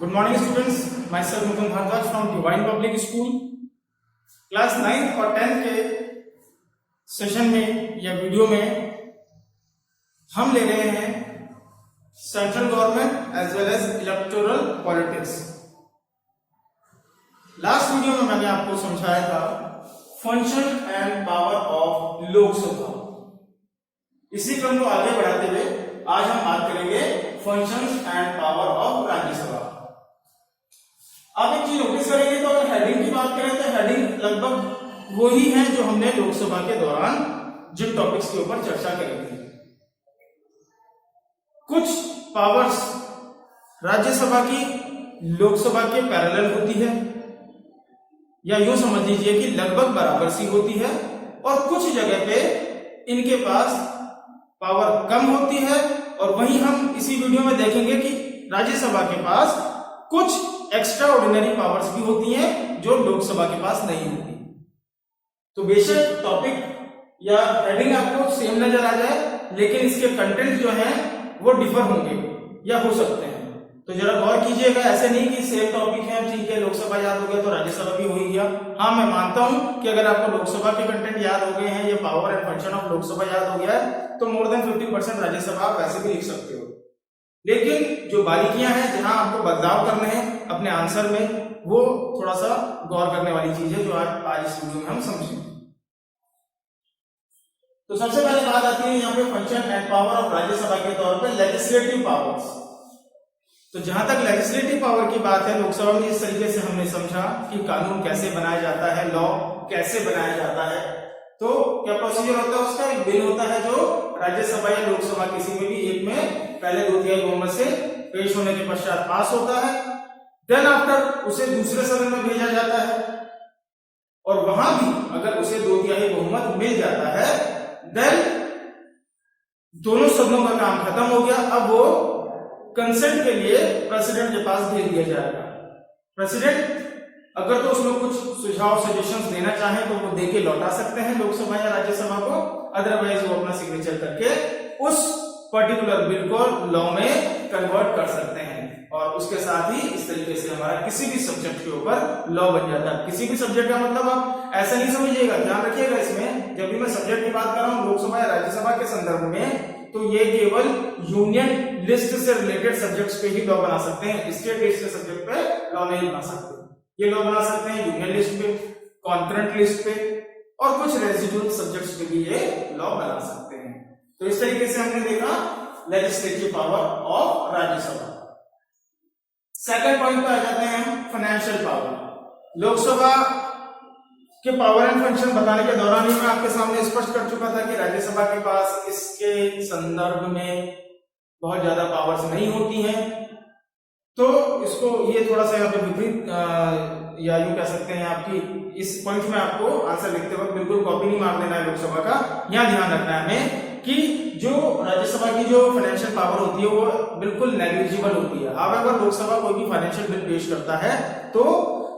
Good morning students, myself Mukund Bharadwaj from Divine Public School. Class 9th और 10th के session में या video में हम ले रहे हैं central government as well as electoral politics. Last video में मैंने आपको समझाया था function and power of Lok Sabha. इसी क्रम को आगे बढ़ाते हुए आज हम बात करेंगे functions and power of Rajya Sabha. आप एक चीज नोटिस करेंगे तो अगर हेडिंग की बात करें तो हेडिंग लगभग वही है जो हमने लोकसभा के दौरान जिन टॉपिक्स के ऊपर चर्चा करी थी। कुछ पावर्स राज्यसभा की लोकसभा के पैरेलल होती है या यूं समझ लीजिए कि लगभग बराबर सी होती है, और कुछ जगह पे इनके पास पावर कम होती है। और वहीं हम इसी वीडियो में देखेंगे कि राज्यसभा के पास कुछ एक्स्ट्रा ऑर्डिनरी पावर्स भी होती हैं जो लोकसभा के पास नहीं होती। तो बेशक टॉपिक या हेडिंग आपको सेम नजर आ जाए, लेकिन इसके कंटेंट जो हैं वो डिफर होंगे या हो सकते हैं। तो जरा गौर कीजिएगा, ऐसे नहीं कि सेम टॉपिक है, ठीक है लोकसभा याद हो गया तो राज्यसभा भी हो ही गया। हाँ, मैं मानता हूं कि अगर आपको लोकसभा के कंटेंट याद हो गए हैं, ये power and function of Lok Sabha याद हो गया है, तो मोर देन 50% राज्यसभा आप वैसे भी लिख सकते हो। लेकिन जो बारीकियां हैं, जहां आपको बदलाव करने हैं अपने आंसर में, वो थोड़ा सा गौर करने वाली चीज है जो आज इस वीडियो में हम समझेंगे। तो सबसे पहले बात आती है यहाँ पे function and power of Rajya Sabha के तौर पे लेजिस्लेटिव पावर्स। तो जहां तक लेजिस्लेटिव पावर की बात है, लोकसभा में इस तरीके से हमने समझा कि कानून कैसे बनाया जाता है, लॉ कैसे बनाया जाता है। तो क्या प्रोसीजर होता है उसका? एक बिल होता है जो राज्यसभा या लोकसभा किसी में भी एक में पहले 2/3 बहुमत से पेश होने के पश्चात पास होता है। देन आफ्टर उसे दूसरे सदन में भेजा जाता है, और वहां भी अगर उसे 2/3 बहुमत मिल जाता है, देन दोनों सदनों का काम खत्म हो गया। अब वो कंसेंट के लिए प्रेसिडेंट के पास भेज दिया जाएगा। प्रेसिडेंट अगर तो उसमें कुछ सुझाव सजेशंस देना चाहे तो वो देके लौटा सकते हैं लोकसभा या राज्यसभा को, अदरवाइज वो अपना सिग्नेचर करके उस पर्टिकुलर बिल को लॉ में कन्वर्ट कर सकते हैं। और उसके साथ ही इस तरीके से हमारा किसी भी सब्जेक्ट के ऊपर लॉ बन जाता है। किसी भी सब्जेक्ट का मतलब आप ऐसा नहीं समझिएगा, ध्यान रखिएगा इसमें, जब भी मैं सब्जेक्ट की बात कर रहा हूं लोकसभा या राज्यसभा के संदर्भ में, तो ये केवल यूनियन लिस्ट से रिलेटेड सब्जेक्ट्स पे ही लॉ बना सकते हैं। स्टेट लिस्ट के सब्जेक्ट पे लॉ नहीं बना सकते। ये लॉ बना सकते हैं यूनियन लिस्ट पे, कॉन्करेंट लिस्ट पे, और कुछ रेजिडुअल सब्जेक्ट्स पे भी ये लॉ बना सकते हैं। तो इस तरीके से हमने देखा legislative power of Rajya Sabha. Second point पे आ जाते हैं हम फाइनेंशियल पावर। लोकसभा के पावर एंड फंक्शन बताने के दौरान ही मैं आपके सामने स्पष्ट कर चुका था कि राज्यसभा के पास इसके संदर्भ में बहुत ज्यादा पावर्स नहीं होती हैं। तो इसको ये थोड़ा सा यहाँ पे विपरीत या यूं कह सकते हैं, आपकी इस पॉइंट में आपको आंसर लिखते वक्त बिल्कुल कॉपी नहीं मार देना है लोकसभा का। यहाँ ध्यान रखना है हमें कि जो राज्यसभा की जो फाइनेंशियल पावर होती है वो बिल्कुल नेग्लिजिबल होती है। हाउएवर लोकसभा कोई भी फाइनेंशियल बिल पेश करता है तो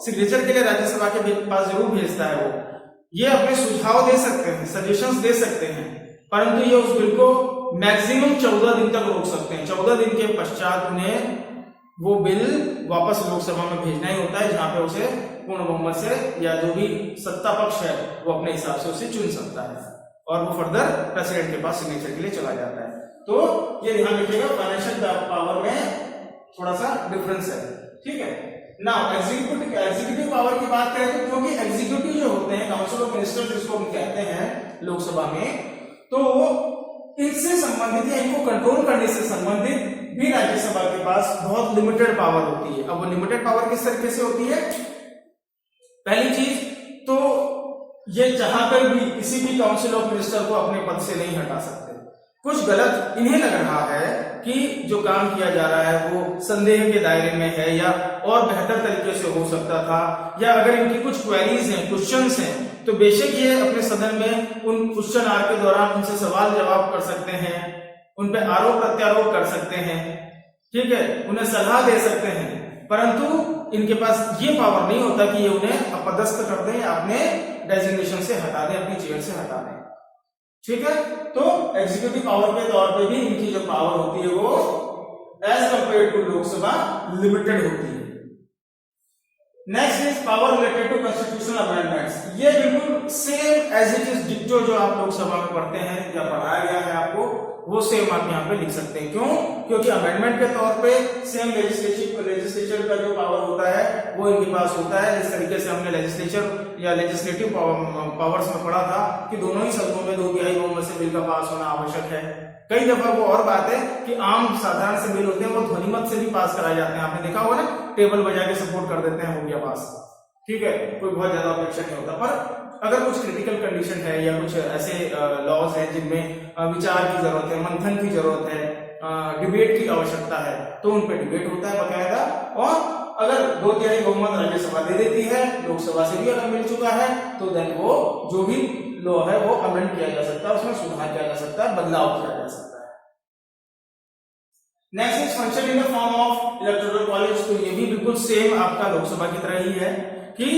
सिग्नेचर के लिए राज्यसभा के पास जरूर भेजता है। वो ये अपने सुझाव दे सकते हैं, सजेशंस दे सकते हैं, परंतु ये उस बिल को मैक्सिमम 14 दिन तक रोक सकते हैं। 14 दिन के पश्चात उन्हें वो बिल वापस लोकसभा में भेजना ही होता है, जहां पे उसे पूर्ण बहुमत से या जो भी सत्ता पक्ष है वो अपने हिसाब से उसे चुन सकता है, और वो फर्दर प्रेसिडेंट के पास सिग्नेचर के लिए चला जाता है। तो ये ध्यान रखिएगा, फाइनेंशियल पावर में थोड़ा सा डिफरेंस है, ठीक है ना। एग्जीक्यूटिव पावर की बात करें तो क्योंकि एग्जीक्यूटिव जो होते हैं, काउंसिल ऑफ मिनिस्टर्स जिसको हम कहते हैं लोकसभा में, तो इनसे संबंधित या इनको कंट्रोल करने से संबंधित भी राज्यसभा के पास बहुत लिमिटेड पावर होती है। अब वो लिमिटेड पावर किस तरीके से होती है? पहली चीज तो ये चाहकर भी किसी भी काउंसिल ऑफ मिनिस्टर को अपने पद से नहीं हटा सकते। कुछ गलत इन्हें लग रहा है कि जो काम किया जा रहा है वो संदेह के दायरे में है या और बेहतर तरीके से हो सकता था, या अगर इनकी कुछ क्वेरीज हैं, क्वेश्चंस हैं, तो बेशक ये अपने सदन में उन क्वेश्चन आवर के दौरान उनसे सवाल जवाब कर सकते हैं, उन पे आरोप प्रत्यारोप कर सकते हैं, ठीक है, उन्हें सलाह दे सकते हैं, परंतु इनके पास ये पावर नहीं होता कि ये उन्हें अपदस्थ कर दें या अपने डेजिग्नेशन से हटा दें, अपनी चेयर से हटा दें, ठीक है। तो एग्जीक्यूटिव पावर के तौर पे भी इनकी जो पावर होती है वो as compare to Lok Sabha limited होती है। Next is power related to constitutional amendments. ये बिल्कुल सेम एज इट इज डिक्टो जो आप लोकसभा में पढ़ते हैं या पढ़ाया गया है आपको, वो सेम आप यहाँ पे लिख सकते हैं। क्यों? क्योंकि अमेंडमेंट के तौर पे सेम लेजिस्लेचर का जो पावर होता है वो इनके पास होता है। जिस तरीके से हमने लेजिस्लेचर या लेजिस्लेटिव पावर्स में पढ़ा था कि दोनों ही सदनों में 2/3 बहुमत से बिल का पास होना आवश्यक है। कई दफा वो और बात है कि आम साधारण से बिल होते हैं वो ध्वनिमत से भी पास कराए जाते हैं। आपने देखा होगा ना, टेबल बजा के सपोर्ट कर देते हैं, हो गया पास, ठीक है, कोई बहुत ज्यादा ऑब्जेक्शन नहीं होता। पर अगर कुछ क्रिटिकल कंडीशन है या कुछ ऐसे लॉज हैं जिनमें विचार की जरूरत है, मंथन की जरूरत है, डिबेट की आवश्यकता है, तो उन पे डिबेट होता है बकायदा। और अगर 2/3 बहुमत राज्यसभा दे देती है, लोकसभा से भी अगर मिल चुका है, तो देन वो जो भी लॉ है वो अमेंड किया जा सकता है, उसमें सुधार किया जा सकता है, बदलाव किया जा सकता है। Next is function in the form of electoral college. तो ये भी बिल्कुल सेम आपका लोकसभा की तरह ही है कि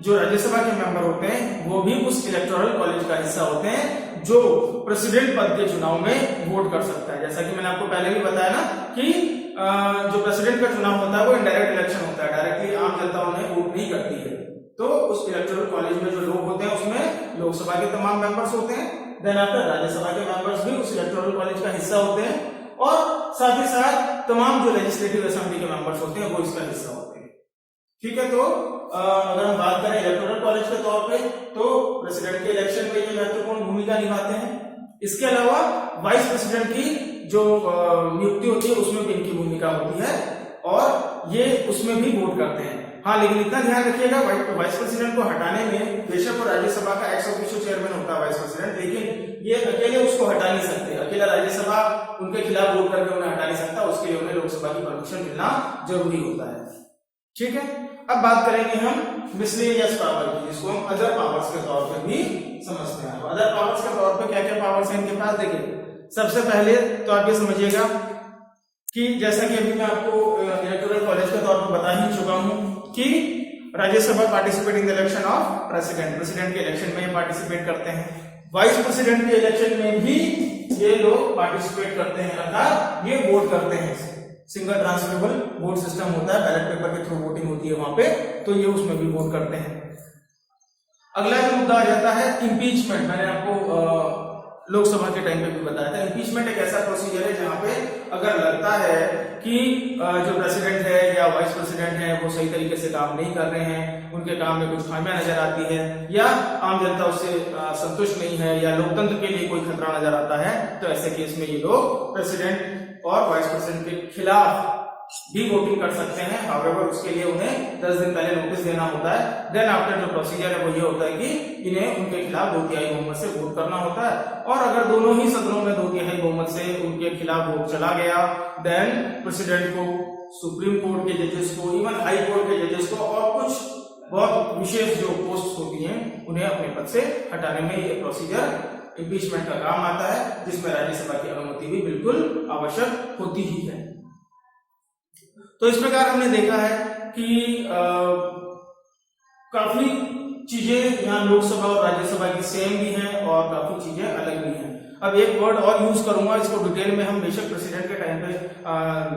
जो राज्यसभा के मेंबर होते हैं वो भी उस इलेक्टोरल कॉलेज का हिस्सा होते हैं जो प्रेसिडेंट पद के चुनाव में वोट कर सकता है। जैसा कि मैंने आपको पहले भी बताया ना कि जो प्रेसिडेंट का चुनाव होता है वो इनडायरेक्ट इलेक्शन होता है, डायरेक्टली आम जनता उन्हें वोट नहीं करती है। तो उस इलेक्टोरल कॉलेज में जो लोग होते हैं उसमें लोकसभा के तमाम मेंबर्स होते हैं, देन आफ्टर राज्यसभा के मेंबर्स भी उस इलेक्टोरल कॉलेज का हिस्सा होते हैं, और साथ ही साथ तमाम जो लेजिस्लेटिव असेंबली के मेंबर्स होते हैं वो इसका हिस्सा होते हैं। ठीक है, तो अगर हम बात करें इलेक्टोरल कॉलेज के तौर पे, तो प्रेसिडेंट के इलेक्शन में ये महत्वपूर्ण भूमिका निभाते हैं। इसके अलावा वाइस प्रेसिडेंट की जो नियुक्ति होती है उसमें भी इनकी भूमिका होती है, और ये उसमें भी वोट करते हैं। हाँ, लेकिन इतना ध्यान रखिएगा, वाइस प्रेसिडेंट को हटाने में बेशक वो राज्यसभा का एक्स ऑफिशियो चेयरमैन होता है वाइस प्रेसिडेंट, लेकिन ये अकेले उसको हटा नहीं सकते। अकेला राज्यसभा उनके खिलाफ वोट करके उन्हें हटा नहीं सकता, उसके लिए उन्हें लोकसभा की परमिशन मिलना जरूरी होता है। ठीक है, अब बात करेंगे हम मिसलेनियस पावर की, जिसको हम अदर पावर्स के तौर पे भी समझते हैं। अदर पावर्स के तौर पे क्या क्या पावर्स हैं इनके पास? देखिए, सबसे पहले तो आप ये समझिएगा कि जैसा कि अभी मैं आपको इलेक्टोरल कॉलेज के तौर पर बता ही चुका हूं कि Rajya Sabha participate in the election of president, president के इलेक्शन में ये पार्टिसिपेट करते हैं। वाइस प्रेसिडेंट के इलेक्शन में भी ये लोग पार्टिसिपेट करते हैं, अर्थात ये वोट करते हैं। सिंगल ट्रांसफरेबल वोट सिस्टम होता है, बैलेट पेपर के थ्रू वोटिंग होती है वहां पे, तो ये उसमें भी वोट करते हैं। अगला जो मुद्दा आ जाता है इम्पीचमेंट। मैंने आपको लोकसभा के टाइम पे भी बताया था, इम्पीचमेंट एक ऐसा प्रोसीजर है जहां पे अगर लगता है कि जो प्रेसिडेंट है या वाइस प्रेसिडेंट है वो सही तरीके से काम नहीं कर रहे हैं, उनके काम में कुछ खामियां नजर आती है, या आम जनता उससे संतुष्ट नहीं है, या लोकतंत्र के लिए कोई खतरा नजर आता है, तो ऐसे केस में ये लोग प्रेसिडेंट और वाइस प्रेसिडेंट के खिलाफ भी वोटिंग कर सकते हैं। हाउएवर उसके लिए उन्हें 10 दिन पहले नोटिस देना होता है। देन आफ्टर जो प्रोसीजर है वो ये होता है कि इन्हें उनके खिलाफ 2/3 बहुमत से वोट करना होता है, और अगर दोनों ही सदनों में 2/3 बहुमत से उनके खिलाफ वोट चला गया, देन प्रेसिडेंट को, सुप्रीम कोर्ट के जजेस को, इवन हाई कोर्ट के जजेस को, और कुछ बहुत विशेष जो पोस्ट होती हैं उन्हें अपने पद से हटाने में ये प्रोसीजर इम्पीचमेंट का काम आता है, जिसमें राज्यसभा की अनुमति भी बिल्कुल आवश्यक होती ही है। तो इस प्रकार हमने देखा है कि काफी चीजें यहाँ लोकसभा और राज्यसभा की सेम भी हैं और काफी चीजें अलग भी हैं। अब एक वर्ड और यूज करूंगा, इसको डिटेल में हम बेशक प्रेसिडेंट के टाइम पे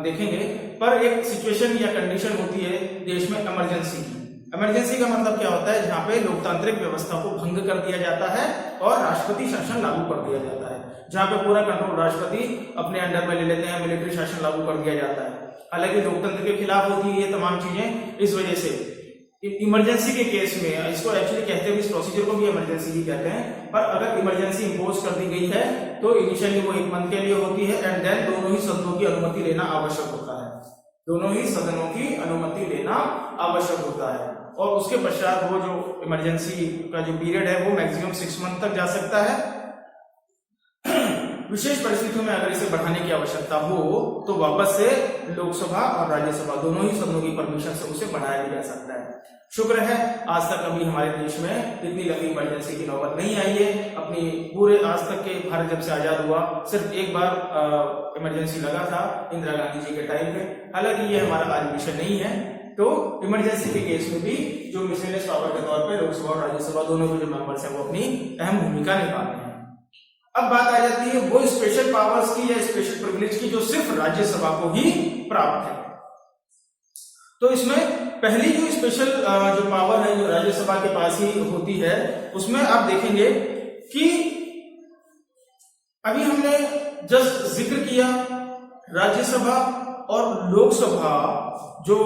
देखेंगे, पर एक सिचुएशन या कंडीशन होती है देश में इमरजेंसी की। इमरजेंसी का मतलब क्या होता है? जहां पे लोकतांत्रिक व्यवस्था को भंग कर दिया जाता है और राष्ट्रपति शासन लागू कर दिया जाता है, जहां पे पूरा कंट्रोल राष्ट्रपति अपने अंडर में ले लेते हैं, मिलिट्री शासन लागू कर दिया जाता है। हालांकि लोकतंत्र के खिलाफ होती है ये तमाम चीजें, इस वजह से इमरजेंसी के केस में, इसको एक्चुअली कहते हैं, इस प्रोसीजर को भी इमरजेंसी ही कहते हैं, पर अगर इमरजेंसी इंपोज कर दी गई है तो इनिशियली वो 1 मंथ के लिए होती है, एंड देन दोनों ही सदनों की अनुमति लेना आवश्यक होता है। दोनों ही सदनों की अनुमति लेना आवश्यक होता है, और उसके पश्चात वो जो इमरजेंसी का जो पीरियड है वो मैक्सिमम 6 मंथ तक जा सकता है। विशेष परिस्थितियों में अगर इसे बढ़ाने की आवश्यकता हो तो वापस से लोकसभा और राज्यसभा दोनों ही सदनों की परमिशन से उसे बढ़ाया भी जा सकता है। शुक्र है आज तक अभी हमारे देश में इतनी लंबी इमरजेंसी की नौबत नहीं आई है। अपनी पूरे आज तक के भारत जब से आजाद हुआ सिर्फ एक बार इमरजेंसी लगा था, इंदिरा गांधी जी के टाइम पे। हालांकि ये हमारा आज विषय नहीं है। तो इमरजेंसी के केस में भी जो मिसलेनियस पावर के तौर पे लोकसभा और राज्यसभा दोनों के जो मेंबर्स हैं वो अपनी अहम भूमिका निभाते हैं। अब बात आ जाती है वो स्पेशल पावर्स की या स्पेशल प्रिविलेज की जो सिर्फ राज्यसभा को ही प्राप्त है। तो इसमें पहली जो स्पेशल जो पावर है जो राज्यसभा के पास ही होती है, उसमें आप देखेंगे कि अभी हमने जस्ट जिक्र किया राज्यसभा और लोकसभा जो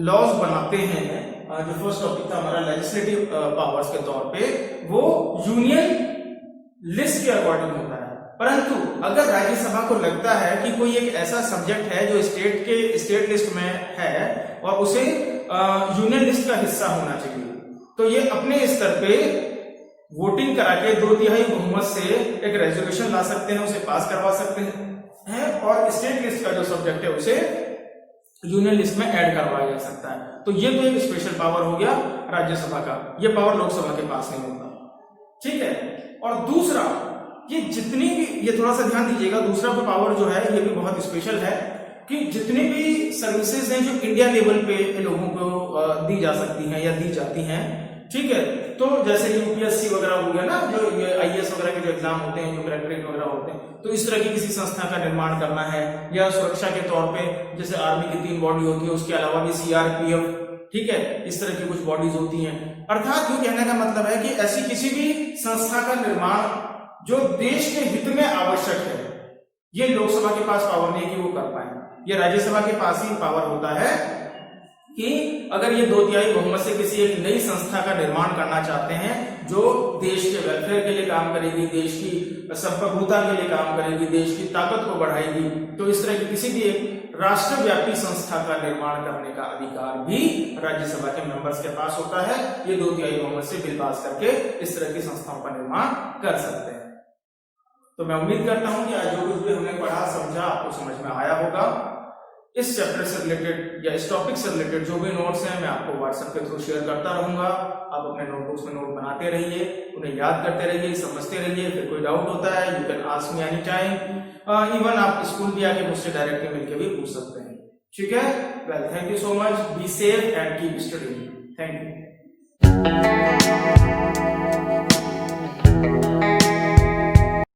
लॉज बनाते हैं, जो फर्स्ट टॉपिक था हमारा लेजिस्लेटिव पावर्स के तौर पे, वो यूनियन लिस्ट के अकॉर्डिंग होता है। परंतु अगर राज्यसभा को लगता है कि कोई एक ऐसा सब्जेक्ट है जो स्टेट लिस्ट में है और उसे यूनियन लिस्ट का हिस्सा होना चाहिए, तो ये अपने स्तर पे वोटिंग करा के 2/3 बहुमत से एक रेजोल्यूशन ला सकते हैं, उसे पास करवा सकते हैं और स्टेट लिस्ट का जो सब्जेक्ट है उसे यूनियन लिस्ट में ऐड करवाया जा सकता है। तो ये तो एक स्पेशल पावर हो गया राज्यसभा का, ये पावर लोकसभा के पास नहीं होता। ठीक है। और दूसरा, ये जितनी भी, ये थोड़ा सा ध्यान दीजिएगा, दूसरा जो पावर जो है ये भी बहुत स्पेशल है कि जितनी भी सर्विसेज हैं जो इंडिया लेवल पे लोगों को दी जा सकती हैं या दी जाती हैं, ठीक है, तो जैसे यूपीएससी वगैरह हो गया ना, जो ये आईएएस वगैरह के जो एग्जाम होते हैं, जो कलेक्ट्रेट वगैरह होते हैं, तो इस तरह की किसी संस्था का निर्माण करना है, या सुरक्षा के तौर पे जैसे आर्मी की 3 बॉडी होती है, उसके अलावा भी सीआरपीएफ, ठीक है, इस तरह की कुछ बॉडीज होती हैं। अर्थात ये कहने का मतलब है कि ऐसी किसी भी संस्था का निर्माण जो देश के हित में आवश्यक है, ये लोकसभा के पास पावर नहीं कि वो कर पाए। ये राज्यसभा के पास ही पावर होता है कि अगर ये 2/3 बहुमत से किसी एक नई संस्था का निर्माण करना चाहते हैं जो देश के वेलफेयर के लिए काम करेगी, देश की संप्रभुता के लिए काम करेगी, देश की ताकत को बढ़ाएगी, तो इस तरह की किसी भी एक राष्ट्रव्यापी संस्था का निर्माण करने का अधिकार भी राज्यसभा के मेंबर्स के पास होता है। ये 2/3 बहुमत से बिल पास करके इस तरह की संस्थाओं का निर्माण कर सकते हैं। तो मैं उम्मीद करता हूं कि आज जो कुछ भी हमने पढ़ा समझा आपको समझ में आया होगा। इस चैप्टर से रिलेटेड या इस टॉपिक से रिलेटेड जो भी नोट्स हैं मैं आपको व्हाट्सएप के थ्रू शेयर करता रहूंगा। आप अपने नोटबुक्स में नोट बनाते रहिए, उन्हें याद करते रहिए, समझते रहिए। फिर कोई डाउट होता है you can ask me any time. Even आप स्कूल भी आके मुझसे डायरेक्टली मिलकर भी पूछ सकते हैं। ठीक है, well thank you so much, be safe and keep studying. Thank you.